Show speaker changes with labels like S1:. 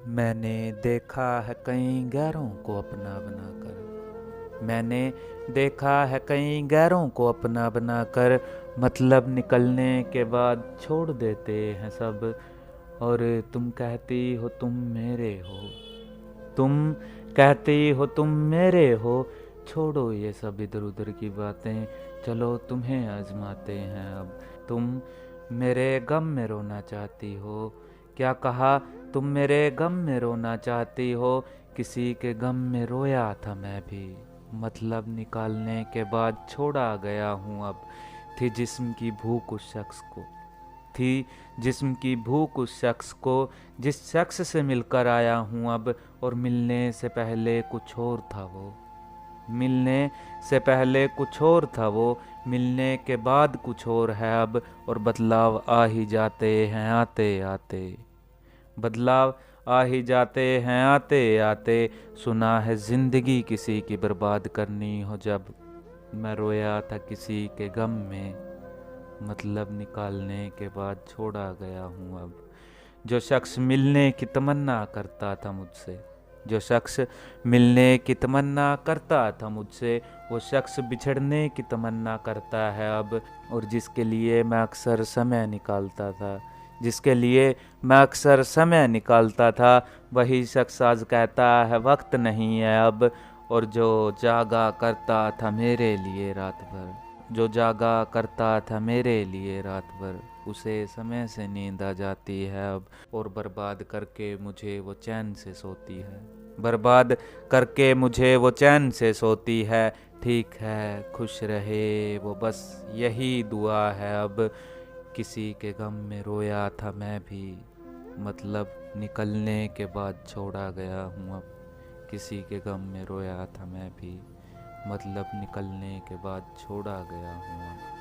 S1: मैंने देखा है कई गैरों को अपना बनाकर। मैंने देखा है कई गैरों को अपना बनाकर, मतलब निकलने के बाद छोड़ देते हैं सब। और तुम कहती हो तुम मेरे हो, तुम कहती हो तुम मेरे हो। छोड़ो ये सब इधर उधर की बातें, चलो तुम्हें आजमाते हैं अब। तुम मेरे गम में रोना चाहती हो, क्या कहा? तुम मेरे गम में रोना चाहती हो। किसी के गम में रोया था मैं भी, मतलब निकालने के बाद छोड़ा गया हूँ अब। थी जिस्म की भूख उस शख्स को, थी जिस्म की भूख उस शख्स को, जिस शख्स से मिलकर आया हूँ अब। और मिलने से पहले कुछ और था वो, मिलने से पहले कुछ और था वो, मिलने के बाद कुछ और है अब। और बदलाव आ ही जाते हैं आते आते, बदलाव आ ही जाते हैं आते आते। सुना है जिंदगी किसी की बर्बाद करनी हो जब, मैं रोया था किसी के गम में, मतलब निकालने के बाद छोड़ा गया हूँ अब। जो शख्स मिलने की तमन्ना करता था मुझसे, जो शख्स मिलने की तमन्ना करता था मुझसे, वो शख्स बिछड़ने की तमन्ना करता है अब। और जिसके लिए मैं अक्सर समय निकालता था, जिसके लिए मैं अक्सर समय निकालता था, वही शख्स आज कहता है वक्त नहीं है अब। और जो जागा करता था मेरे लिए रात भर, जो जागा करता था मेरे लिए रात भर, उसे समय से नींद आ जाती है अब। और बर्बाद करके मुझे वो चैन से सोती है, बर्बाद करके मुझे वो चैन से सोती है। ठीक है खुश रहे वो, बस यही दुआ है अब। किसी के गम में रोया था मैं भी, मतलब निकलने के बाद छोड़ा गया हूँ अब। किसी के गम में रोया था मैं भी, मतलब निकलने के बाद छोड़ा गया हूँ अब।